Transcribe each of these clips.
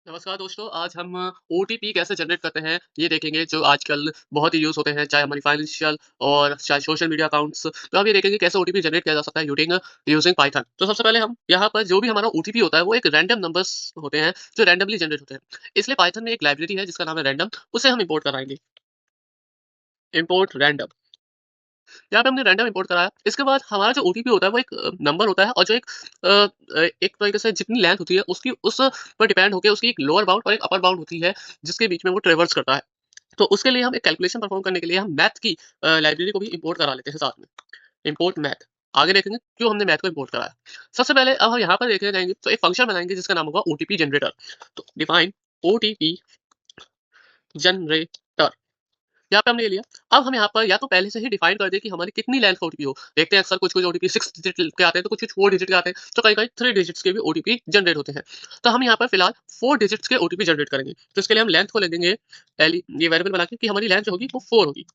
नमस्कार दोस्तों, आज हम ओटीपी कैसे जनरेट करते हैं ये देखेंगे जो आजकल बहुत ही यूज़ होते हैं, चाहे हमारी फाइनेंशियल और चाहे सोशल मीडिया अकाउंट्स। तो हम ये देखेंगे कैसे ओटीपी जनरेट किया जा सकता है यूजिंग पाइथन। तो सबसे पहले हम यहाँ पर जो भी हमारा ओटीपी होता है वो एक रैंडम नंबर्स होते हैं जो रैंडमली जनरेट होते हैं। इसलिए पाइथन में एक लाइब्रेरी है जिसका नाम है रैंडम, उसे हम इंपोर्ट कराएंगे। इंपोर्ट रैंडम, यहाँ पे हमने रैंडम इंपोर्ट कराया। इसके बाद हमारा जो ओटीपी होता है वो एक नंबर होता है और जो एक तरीके से जितनी लेंथ होती है उसकी उस पर डिपेंड होकर उसकी एक लोअर बाउंड और एक अपर बाउंड होती है जिसके बीच में वो ट्रेवर्स करता है। तो उसके लिए हम एक कैलकुलेशन परफॉर्म करने के लिए हम मैथ की लाइब्रेरी को भी इंपोर्ट करा लेते हैं साथ में। इंपोर्ट मैथ, आगे देखेंगे क्यों हमने मैथ को इंपोर्ट कराया। सबसे पहले अब हम यहाँ पर देखने जाएंगे तो एक फंक्शन बनाएंगे जिसका नाम होगा ओटीपी जनरेटर। तो डिफाइन ओटीपी जनरेटर, यहाँ पे हमने ये लिया। अब हम यहाँ पर या तो पहले से ही डिफाइन कर दें कि हमारी कितनी लेंथ का ओटीपी हो। देखते हैं अक्सर कुछ कुछ ओटीपी 6 डिजिट के आते हैं, तो कुछ कुछ 4 डिजिट के आते हैं, तो कहीं कहीं 3 डिजिट्स के भी ओटीपी जनरेट होते हैं। तो हम यहाँ पर फिलहाल 4 डिजिट्स के ओटीपी जनरेट करेंगे। तो इसके लिए हम लेंथ को ले लेंगे ये वेरिएबल बना के कि हमारी लेंथ जो होगी वो 4 होगी।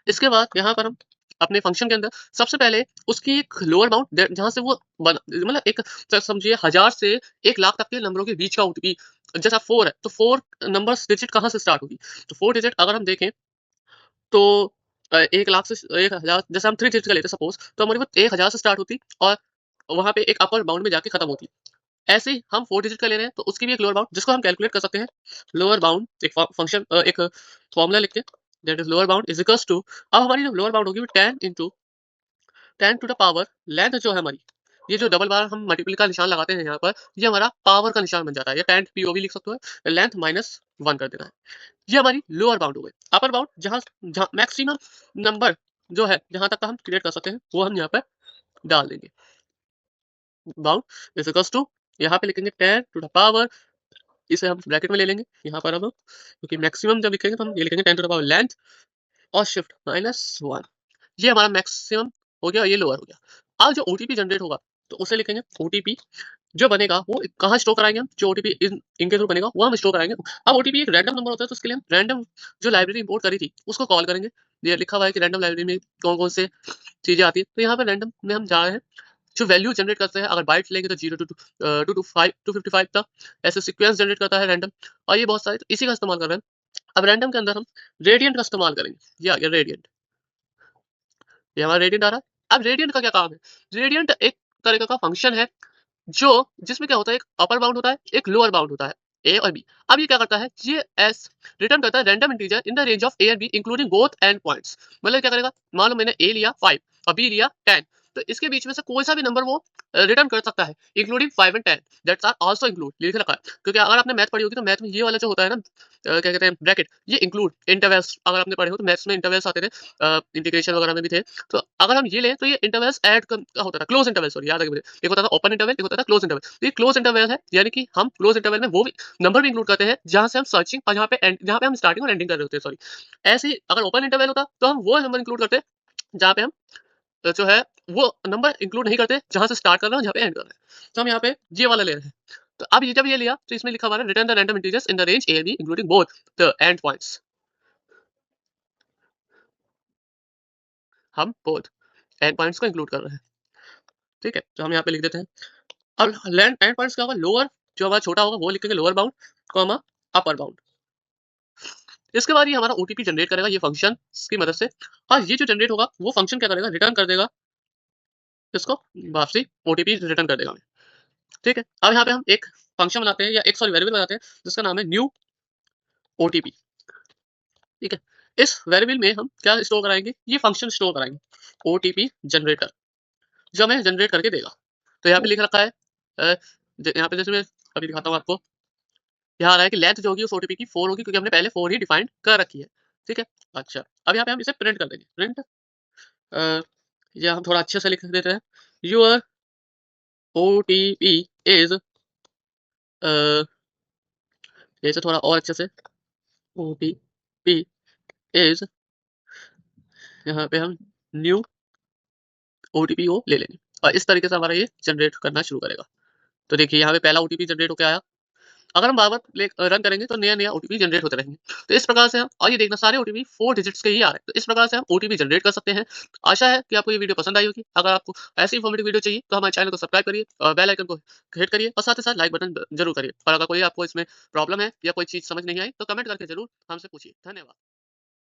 इसके बाद यहाँ पर हम अपने फंक्शन के अंदर सबसे पहले उसकी एक लोअर बाउंड जहाँ से वो मतलब एक समझिए 1000 से 1 लाख तक के नंबरों के बीच का ओटीपी। जैसा 4 है तो 4 नंबर डिजिट कहाँ से स्टार्ट होगी। तो 4 डिजिट अगर हम देखें तो 1 लाख से 1000, जैसे हम 3 डिजिट का लेते हैं सपोज़, तो हमारी वो 1000 से स्टार्ट होती और वहाँ पे एक अपर बाउंड में जाके खत्म होती। ऐसे ही हम 4 डिजिट का ले रहे हैं तो उसकी भी एक लोअर बाउंड जिसको हम कैलकुलेट कर सकते हैं। लोअर बाउंड एक फंक्शन एक फॉर्मूला लिख के, that is lower bound is equals to, अब हमारी जो लोअर बाउंड होगी वो 10 into 10 to the power length जो है हमारी, ये जो डबल बार हम मल्टीपल का निशान लगाते हैं यहाँ पर, ये हमारा पावर का निशान बन जाता है। या 10 पीओवी लिख सकते हो, लेंथ माइनस 1 कर देना है। ये हमारी लोअर बाउंड हो गई। अपर बाउंड जहाँ जहाँ मैक्सिमम नंबर जो है जहाँ तक का हम क्रिएट कर सकते हैं वो हम यहाँ पे डाल देंगे। बाउंड इज इक्वल्स टू, यहाँ पे लिखेंगे 10 टू द पावर, इसे हम ब्रैकेट में ले लेंगे यहाँ पर। हम क्योंकि मैक्सिमम जब लिखेंगे तो हम ये लिखेंगे 10 टू द पावर लेंथ और शिफ्ट माइनस 1। ये हमारा मैक्सिमम हो गया, ये लोअर हो गया। अब जो ओटीपी जनरेट होगा तो उसे लिखेंगे ओटीपी जो बनेगा वो कहाँ स्टोर कराएंगे हम, जो ओटीपी इनके थ्रू बनेगा वो हम स्टोर कराएंगे। अब ओटीपी एक रैंडम नंबर होता है तो उसके लिए हम रैंडम जो लाइब्रेरी इंपोर्ट करी थी उसको कॉल करेंगे। ये लिखा हुआ है कि रैंडम लाइब्रेरी में कौन कौन से चीजें आती है, तो यहाँ पर रैंडम में हम जा रहे हैं। जो वैल्यू जनरेट करते हैं अगर बाइट्स लेंगे तो 0 टू 5 ऐसे सीक्वेंस जनरेट करता है रैंडम, और ये बहुत सारे, तो इसी का इस्तेमाल कर रहे हैं। अब रैंडम के अंदर हम रेडियंट का इस्तेमाल करेंगे। ये आ गया रेडियंट, ये हमारा रेडियंट आ रहा है। अब रेडियंट का क्या काम है, रेडियंट एक तरीके का फंक्शन है जो जिसमें क्या होता है, एक अपर बाउंड होता है एक लोअर बाउंड होता है, ए और बी। अब ये क्या करता है, ये एस रिटर्न करता है random integer in the range of A and be including both and points. मतलब क्या करेगा, मान लो मैंने ए लिया 5 और बी लिया 10, तो इसके बीच में से कोई सा भी नंबर वो रिटर्न कर सकता है including 5 and 10, that's are also include लिख रखा है। क्योंकि अगर आपने मैथ पढ़ी होगी तो मैथ में ये वाला जो होता है ना, क्या कहते हैं, ब्रैकेट, ये इंक्लूड इंटरवल्स अगर आपने पढ़े हो तो मैथ्स में इंटरवल्स आते थे, इंटीग्रेशन वगैरह में भी थे। तो अगर हम ये लें तो ये इंटरवल्स ऐड का होता था, क्लोज इंटरवल, सॉरी याद है मुझे, एक होता था ओपन इंटरवल, एक होता था क्लोज इंटरवल। तो ये क्लोज इंटरवल है, यानी कि हम क्लोज इंटरवल में वो भी नंबर भी इंक्लूड करते हैं जहां से हम सर्चिंग और जहां पे हम स्टार्टिंग और एंडिंग कर रहे होते हैं, सॉरी। ऐसे ही अगर ओपन इंटरवल होता तो हम वो नंबर इंक्लूड करते जहां पे हम जो है वो नंबर इंक्लूड नहीं करते जहां से स्टार्ट कर रहे हैं जहां पे एंड कर रहे हैं। तो हम यहाँ पे ये वाला ले रहे हैं। तो अब ये जब ये लिया तो इसमें लिखा हुआ है return the random integers in the range A be including both the end points. हम बोथ एंड पॉइंट्स को इंक्लूड कर रहे हैं, ठीक है। तो हम यहाँ पे लिख देते हैं। अब लैंड एंड पॉइंट्स का होगा लोअर, जो हमारा छोटा होगा वो लिखेंगे lower bound comma upper bound. इसके बाद ये हमारा ओटीपी जनरेट करेगा ये फंक्शन की मदद से, और ये जो जनरेट होगा वो फंक्शन क्या करेगा, रिटर्न कर देगा इसको वापसी, ओटीपी रिटर्न कर देगा, ठीक है। अब यहाँ पे हम एक फंक्शन बनाते हैं या एक सॉरी वेरिएबल बनाते हैं जिसका नाम है न्यू ओटीपी, ठीक है। इस वेरिएबल में हम क्या स्टोर कराएंगे, ये फंक्शन स्टोर कराएंगे ओटीपी जनरेटर, जो हमें जनरेट करके देगा। तो यहाँ पे लिख रखा है यहाँ पे जैसे मैं अभी दिखाता हूँ आपको, यहाँ आ रहा है कि लेंथ जो होगी उस ओटीपी की 4 होगी क्योंकि हमने पहले 4 ही डिफाइन कर रखी है, ठीक है। अच्छा, अब यहाँ पे हम इसे प्रिंट कर देंगे, प्रिंट या हम थोड़ा अच्छे से लिख देते हैं, योर ओटीपी इज, जैसे थोड़ा और अच्छे से, ओटीपी इज, यहाँ पे हम न्यू ओटीपी को ले लेंगे और इस तरीके से हमारा ये जनरेट करना शुरू करेगा। तो देखिए यहाँ पे पहला ओटीपी जनरेट होकर आया, अगर हम बार-बार रन करेंगे तो नया-नया ओटीपी जनरेट होते रहेंगे। तो इस प्रकार से हम और ये देखना सारे ओटीपी 4 डिजिट्स के ही आ रहे हैं। तो इस प्रकार से हम ओटीपी जनरेट कर सकते हैं। आशा है कि आपको ये वीडियो पसंद आई होगी। अगर आपको ऐसी इन्फॉर्मेटिव वीडियो चाहिए तो हमारे चैनल को सब्सक्राइब करिए और बेल आइकन को हिट करिए और साथ ही साथ लाइक बटन ज़रूर करिए। और अगर कोई आपको इसमें प्रॉब्लम है या कोई चीज़ समझ नहीं आई तो कमेंट करके ज़रूर हमसे पूछिए। धन्यवाद।